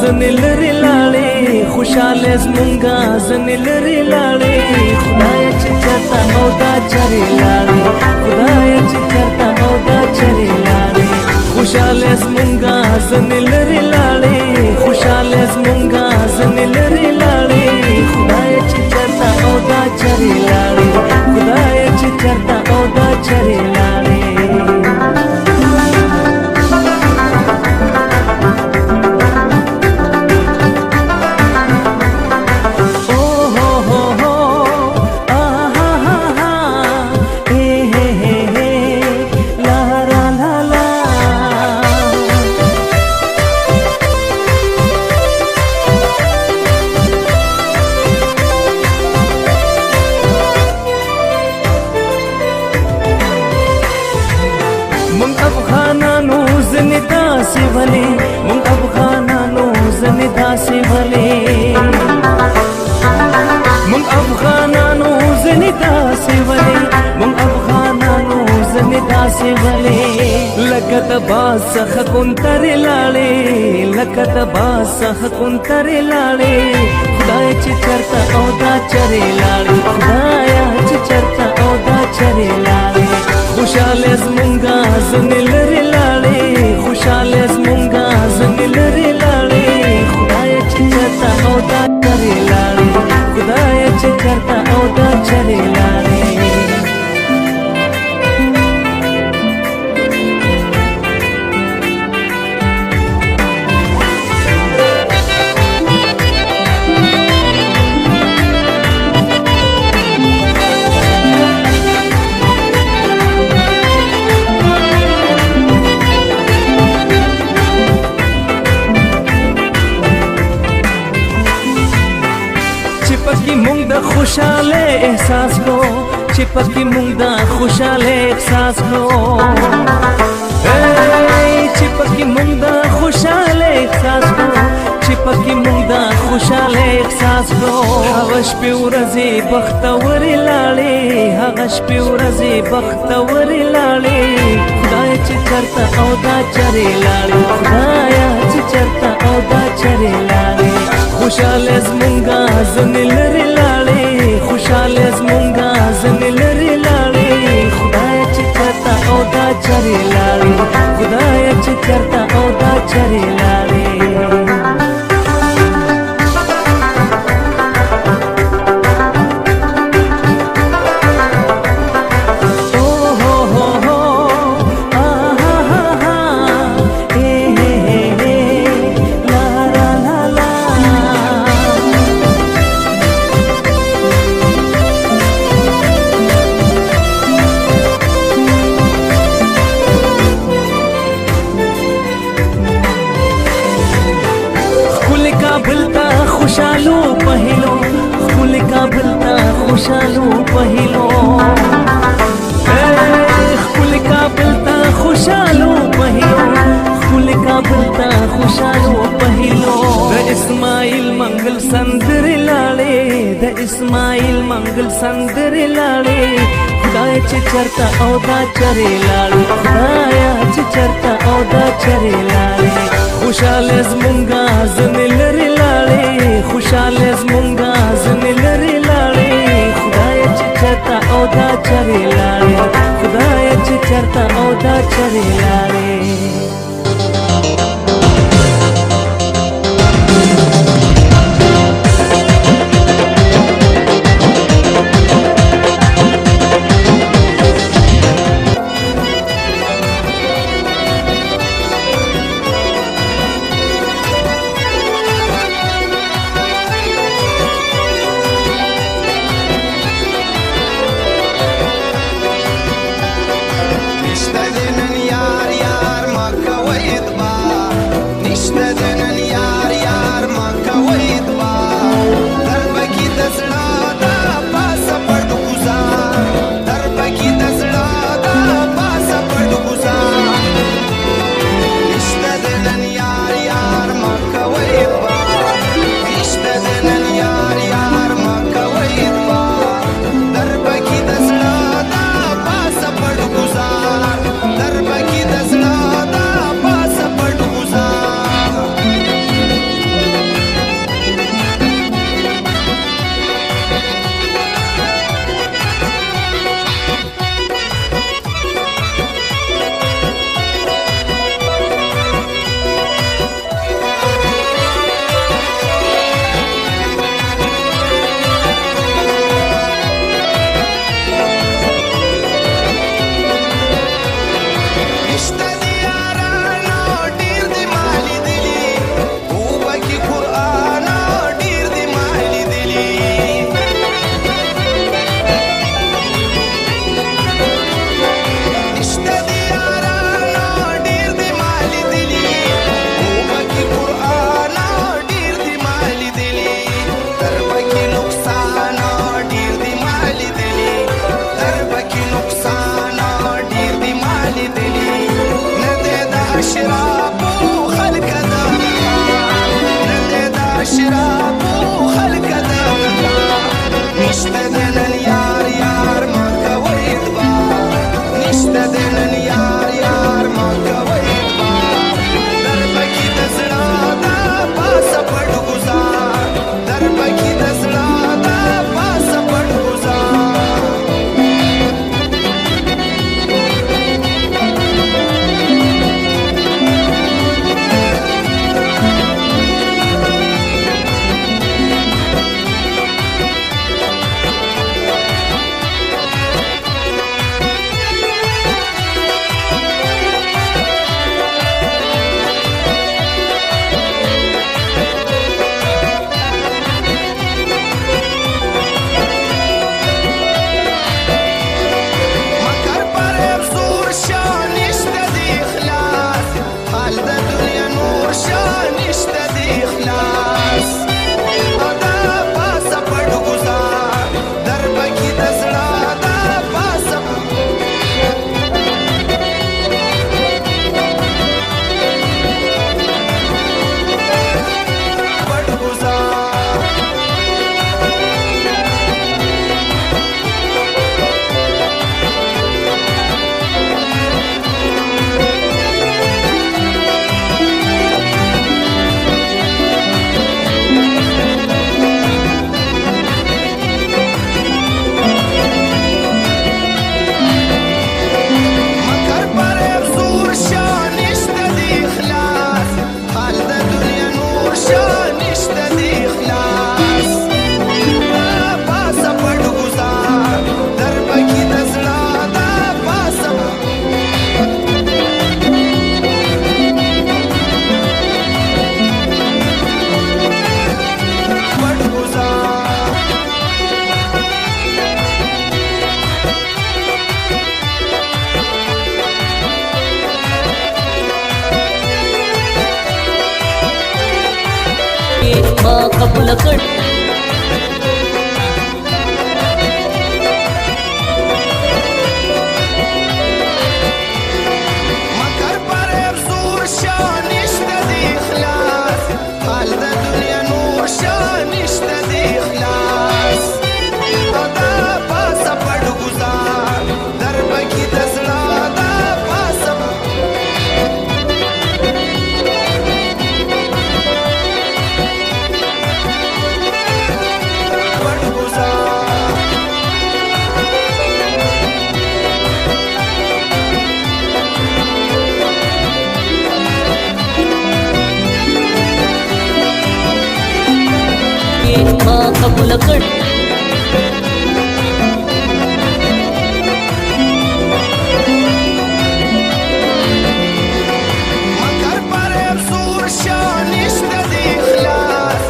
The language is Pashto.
زنې لرې لاړې خوشاله زمونږه زنې لرې لاړې خدایه چې چېرته او دا چرې لاړې خدایه چې چېرته او دا چرې لاړې خوشاله زمونږه زنې لرې لاړې خوشاله زمونږه زنې لرې لاړې خدایه چې چېرته او دا چرې لاړې خدایه چې چېرته او دا چرې لاړې افغانانو زنې داسې ولې مونږ افغانانو زنې داسې ولې مونږ افغانانو زنې داسې ولې مونږ افغانانو زنې داسې ولې لکه د باز څخه کونترې لاړې لکه د باز څخه کونترې لاړې خدای چې چېرته او دا چرې لاړې خدایه چې چېرته او دا چرې لاړې خوشاله زمونږه زنې لرې لاړې خوشاله زمونږه زنې لرې لاړې خدایه چې چېرته او دا چرې لاړې خدایه چې چېرته او دا چرې لاړې پکې مونږ د خوشاله احساس کو چې پکې مونږ د خوشاله احساس کو چې پکې مونږ د خوشاله احساس کو چې پکې مونږ د خوشاله احساس کو هغه شپې ورځې بختورې لاړې هغه شپې ورځې بختورې لاړې خدای چې چېرته او دا چرې لاړې خدایه چې چېرته او دا چرې لاړې خوشاله زمونږه زنې لرې لاړې خوشاله زمونږه زنې لرې لاړې خدایه چې چېرته او دا چرې لاړې خدایه چې چېرته او دا چرې لاړې خوشالو پهلو خپل کابل ته خوشالو پهلو خپل کابل ته خوشالو پهلو خپل کابل ته خوشالو پهلو د اسماعیل منګل سندرې لاړې د اسماعیل منګل سندرې لاړې خدای چې چېرته او دا چرې لاړې خدایه چې چېرته او دا چرې لاړې خوشاله زمونږه زنې لرې لاړې خوشاله زمونږه زنې لرې لاړې خدایه چې چېرته او دا چرې لاړې خدایه چې چېرته او دا چرې لاړې ما قبول کړ ما قبول کړ مگر پر افسور شانش د اخلاص